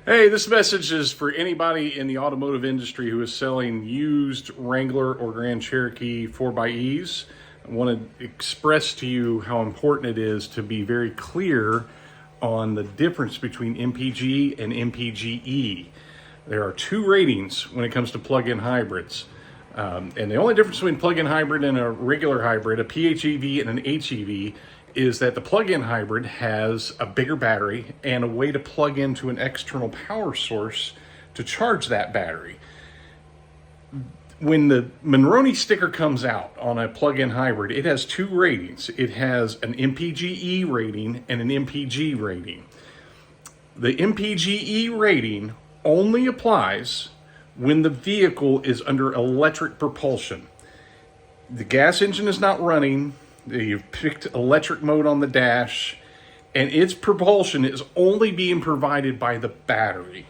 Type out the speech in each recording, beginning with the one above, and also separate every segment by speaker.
Speaker 1: Hey, this message is for anybody in the automotive industry who is selling used Wrangler or Grand Cherokee 4xEs. I want to express to you how important it is to be very clear on the difference between MPG and MPGE. There are two ratings when it comes to plug-in hybrids. And the only difference between plug-in hybrid and a regular hybrid, a PHEV and an HEV, is that the plug-in hybrid has a bigger battery and a way to plug into an external power source to charge that battery. When the Monroney sticker comes out on a plug-in hybrid, it has two ratings. It has an MPGE rating and an MPG rating. The MPGE rating only applies when the vehicle is under electric propulsion. The gas engine is not running. You've picked electric mode on the dash, and its propulsion is only being provided by the battery.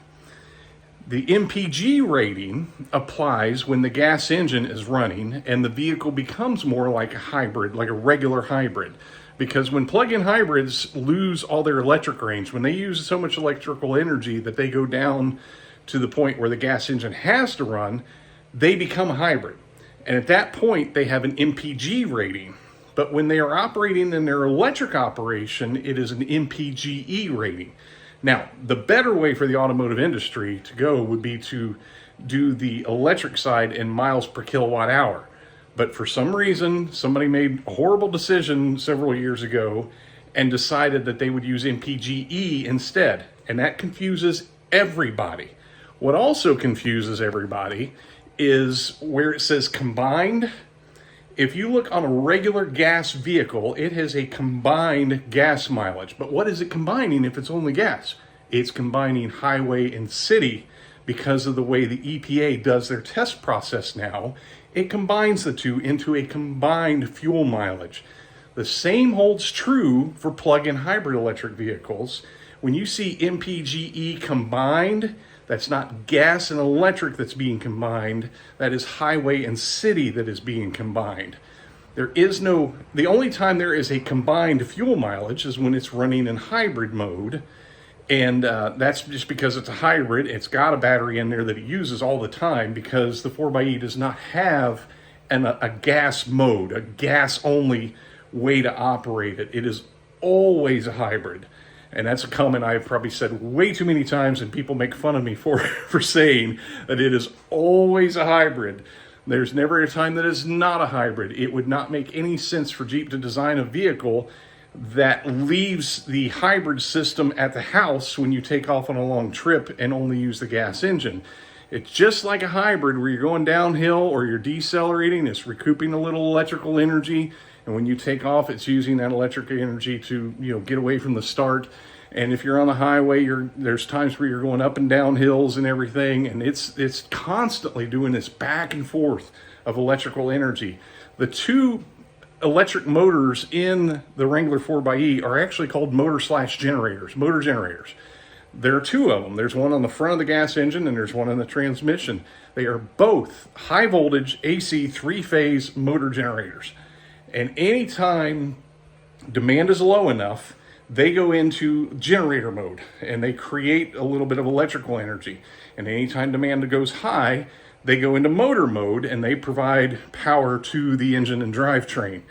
Speaker 1: The MPG rating applies when the gas engine is running and the vehicle becomes more like a hybrid, like a regular hybrid. Because when plug-in hybrids lose all their electric range, when they use so much electrical energy that they go down to the point where the gas engine has to run, they become a hybrid. And at that point, they have an MPG rating. But when they are operating in their electric operation, it is an MPGE rating. Now, the better way for the automotive industry to go would be to do the electric side in miles per kilowatt hour. But for some reason, somebody made a horrible decision several years ago and decided that they would use MPGE instead. And that confuses everybody. What also confuses everybody is where it says combined. If you look on a regular gas vehicle, it has a combined gas mileage. But what is it combining if it's only gas? It's combining highway and city because of the way the EPA does their test process now. It combines the two into a combined fuel mileage. The same holds true for plug-in hybrid electric vehicles. When you see MPGE combined, that's not gas and electric that's being combined. That is highway and city that is being combined. The only time there is a combined fuel mileage is when it's running in hybrid mode. And that's just because it's a hybrid. It's got a battery in there that it uses all the time because the 4xE does not have a gas mode, a gas only way to operate it. It is always a hybrid. And that's a comment I've probably said way too many times, and people make fun of me for saying that it is always a hybrid. There's never a time that it's not a hybrid. It would not make any sense for Jeep to design a vehicle that leaves the hybrid system at the house when you take off on a long trip and only use the gas engine. It's just like a hybrid where you're going downhill or you're decelerating, it's recouping a little electrical energy. And when you take off, it's using that electric energy to, get away from the start. And if you're on the highway, there's times where you're going up and down hills and everything, and it's constantly doing this back and forth of electrical energy. The two electric motors in the Wrangler 4xE are actually called motor generators. There are two of them. There's one on the front of the gas engine and there's one in the transmission. They are both high voltage AC three-phase motor generators. And anytime demand is low enough, they go into generator mode and they create a little bit of electrical energy. And anytime demand goes high, they go into motor mode and they provide power to the engine and drivetrain.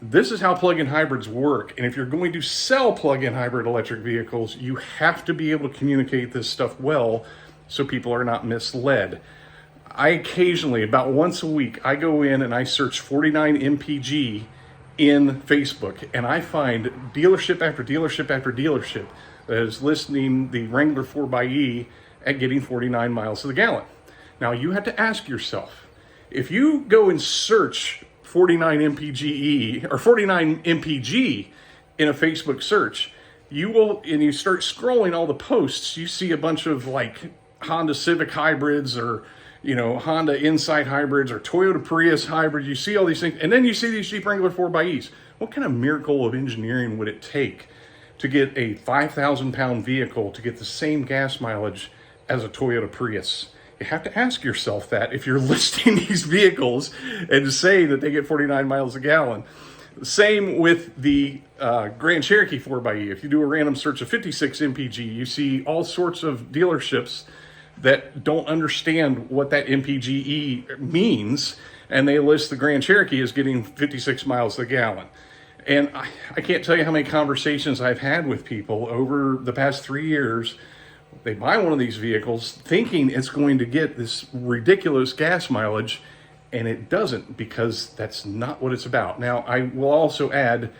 Speaker 1: This is how plug-in hybrids work. And if you're going to sell plug-in hybrid electric vehicles, you have to be able to communicate this stuff well so people are not misled. I occasionally, about once a week, I go in and I search 49 MPG in Facebook, and I find dealership after dealership after dealership that is listing the Wrangler 4xE at getting 49 miles to the gallon. Now, you have to ask yourself, if you go and search 49 MPGE or 49 MPG in a Facebook search, and you start scrolling all the posts, you see a bunch of like Honda Civic hybrids or Honda Insight hybrids or Toyota Prius hybrids. You see all these things, and then you see these Jeep Wrangler 4xEs. What kind of miracle of engineering would it take to get a 5,000-pound vehicle to get the same gas mileage as a Toyota Prius? You have to ask yourself that if you're listing these vehicles and say that they get 49 miles a gallon. Same with the Grand Cherokee 4xe. If you do a random search of 56 MPG, you see all sorts of dealerships that don't understand what that MPGE means, and they list the Grand Cherokee as getting 56 miles a gallon. And I can't tell you how many conversations I've had with people over the past 3 years. They buy one of these vehicles thinking it's going to get this ridiculous gas mileage, and it doesn't, because that's not what it's about. Now, I will also add,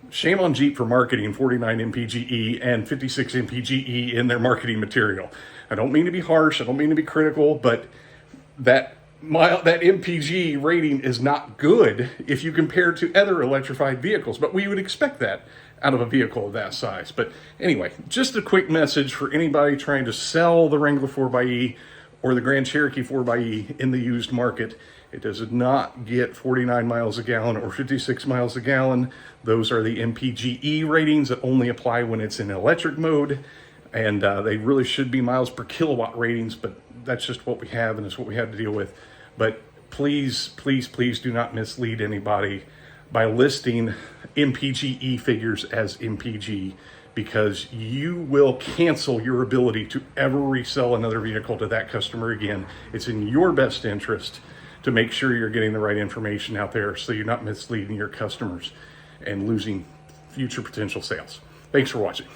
Speaker 1: shame on Jeep for marketing 49 MPGE and 56 MPGE in their marketing material. I don't mean to be harsh, I don't mean to be critical, but that MPG rating is not good if you compare to other electrified vehicles, but we would expect that out of a vehicle of that size. But anyway, just a quick message for anybody trying to sell the Wrangler 4xe or the Grand Cherokee 4xe in the used market. It does not get 49 miles a gallon or 56 miles a gallon. Those are the MPGE ratings that only apply when it's in electric mode. And they really should be miles per kilowatt ratings, but that's just what we have, and it's what we have to deal with. But please, please, please do not mislead anybody by listing MPGE figures as MPG, because you will cancel your ability to ever resell another vehicle to that customer again. It's in your best interest to make sure you're getting the right information out there so you're not misleading your customers and losing future potential sales. Thanks for watching.